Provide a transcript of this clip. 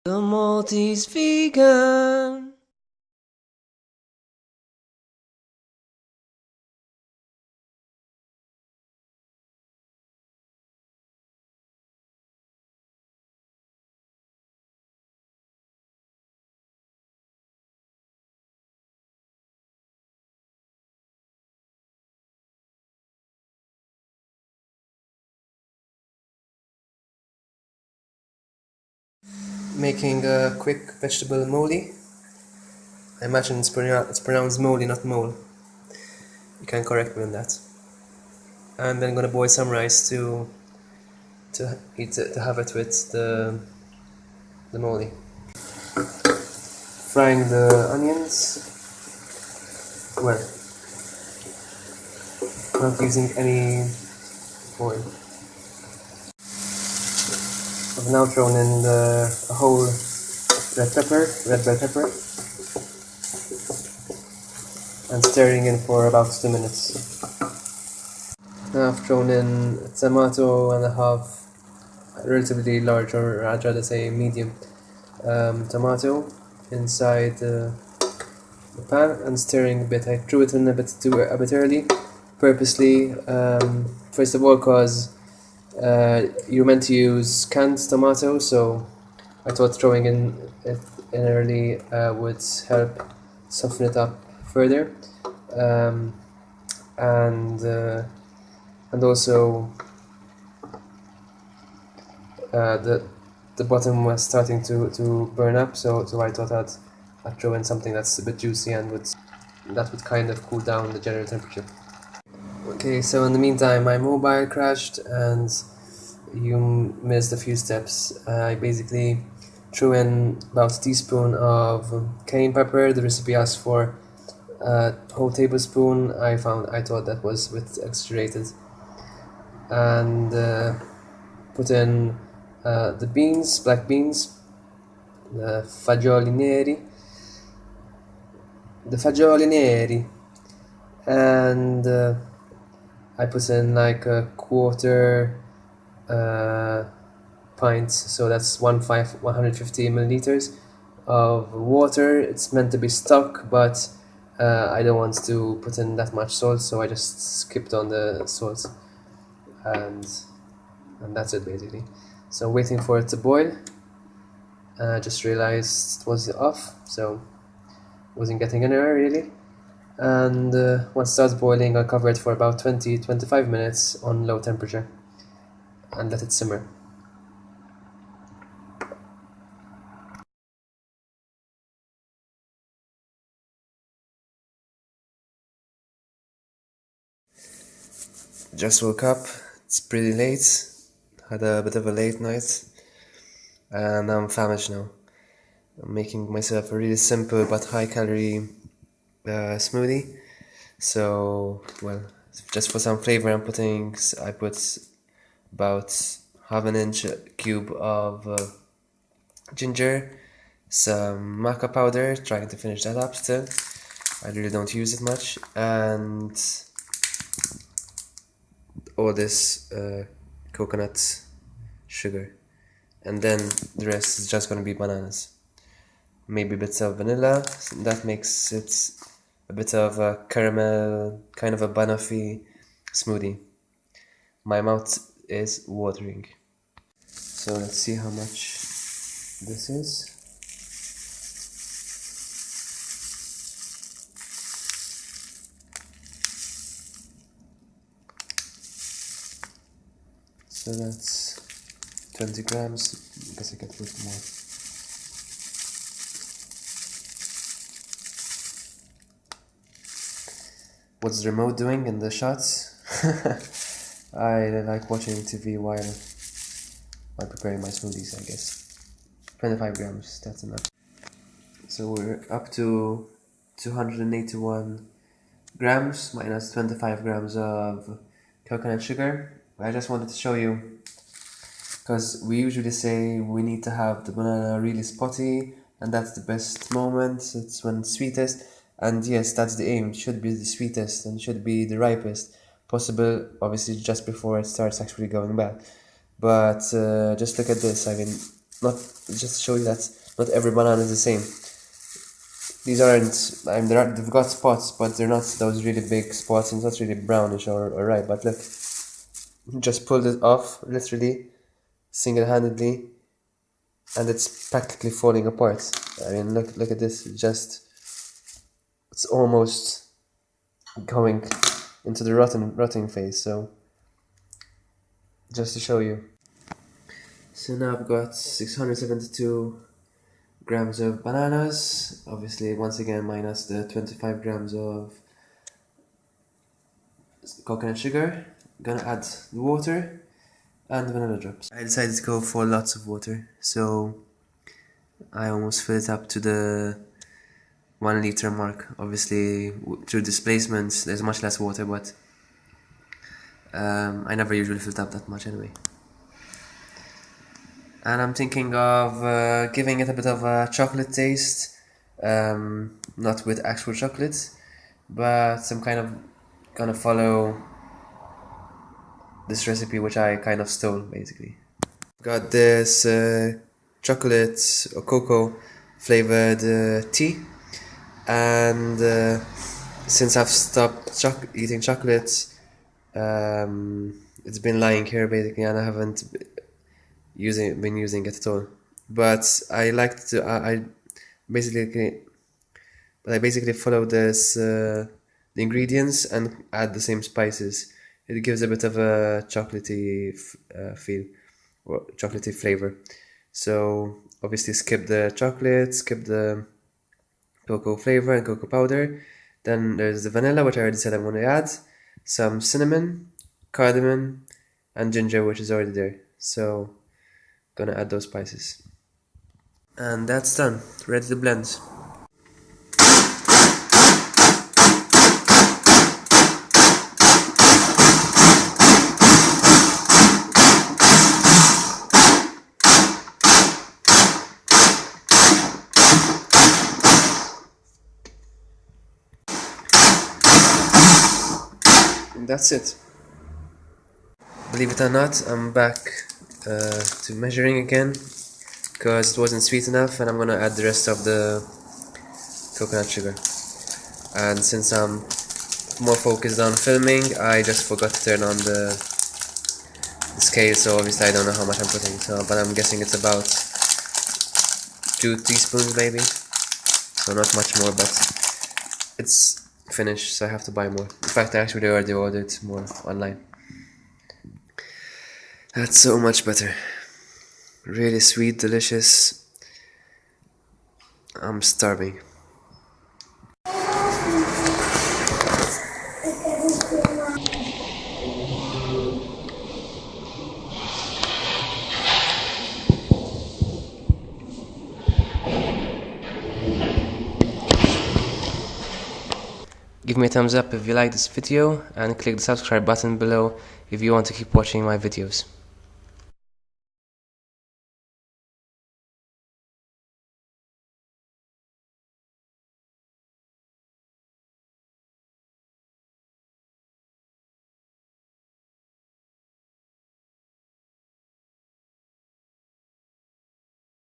The Maltese vegan. Making a quick vegetable moli. I imagine it's pronounced moli, not mole. You can correct me on that. And then I'm gonna boil some rice to eat to have it with the moli. Frying the onions. Well, not using any oil. I've now thrown in a whole red bell pepper, and stirring in for about 2 minutes. Now I've thrown in a tomato and a half, relatively large, or I'd rather say medium, tomato inside the pan and stirring a bit. I threw it in a bit early, purposely. First of all, because you're meant to use canned tomato, so I thought throwing it in early would help soften it up further, and also the bottom was starting to burn up, so I thought I'd throw in something that's a bit juicy and that would kind of cool down the general temperature. Okay, so in the meantime my mobile crashed and you missed a few steps. I basically threw in about a teaspoon of cayenne pepper. The recipe asked for a whole tablespoon. I thought that was a bit exaggerated, and put in the beans, black beans, the fagioli neri, and I put in like a quarter pint, so that's 150 milliliters of water. It's meant to be stock, but I don't want to put in that much salt, so I just skipped on the salt, and that's it basically. So waiting for it to boil. Just realized it was off, so wasn't getting anywhere really. And once it starts boiling, I'll cover it for about 20-25 minutes on low temperature and let it simmer. Just woke up, it's pretty late, had a bit of a late night, and I'm famished now. I'm making myself a really simple but high calorie smoothie. So, well, just for some flavor I put about half an inch cube of ginger, some maca powder, trying to finish that up still. I really don't use it much, and all this coconut sugar, and then the rest is just gonna be bananas. Maybe bits of vanilla, that makes it a bit of a caramel, kind of a banoffee smoothie. My mouth is watering. So let's see how much this is. So that's 20 grams. I guess I could put more. What's the remote doing in the shots? I like watching TV while preparing my smoothies, I guess. 25 grams, that's enough. So we're up to 281 grams minus 25 grams of coconut sugar. I just wanted to show you, because we usually say we need to have the banana really spotty, and that's the best moment, it's when it's sweetest. And yes, that's the aim, it should be the sweetest and should be the ripest possible, obviously just before it starts actually going bad. But just look at this, I mean, not just to show you that not every banana is the same. These aren't, they've got spots, but they're not those really big spots, and it's not really brownish or ripe. But look, just pulled it off, literally, single-handedly, and it's practically falling apart. I mean, look at this. It's almost going into the rotting phase. So, just to show you. So now I've got 672 grams of bananas, obviously once again minus the 25 grams of coconut sugar. Gonna add the water and the vanilla drops. I decided to go for lots of water, so I almost filled it up to the 1 liter mark. Obviously through displacements there's much less water, but I never usually fill it up that much anyway. And I'm thinking of giving it a bit of a chocolate taste, not with actual chocolate, but I'm kind of gonna follow this recipe which I kind of stole, basically. Got this chocolate or cocoa flavored tea, and since I've stopped eating chocolate, it's been lying here basically, and I haven't been using it at all. But I like to I basically follow this the ingredients and add the same spices. It gives a bit of a chocolatey feel, or chocolatey flavor. So obviously skip the chocolate, skip the cocoa flavor and cocoa powder. Then there's the vanilla, which I already said I'm going to add, some cinnamon, cardamom, and ginger, which is already there. So gonna add those spices, and that's done, ready to blend. And that's it. Believe it or not, I'm back to measuring again, because it wasn't sweet enough, and I'm gonna add the rest of the coconut sugar. And since I'm more focused on filming, I just forgot to turn on the scale, so obviously I don't know how much I'm putting, but I'm guessing it's about 2 teaspoons maybe, so not much more, but it's finished, so I have to buy more. In fact, I actually already ordered more online. That's so much better. Really sweet, delicious. I'm starving. Give me a thumbs up if you like this video, and click the subscribe button below if you want to keep watching my videos.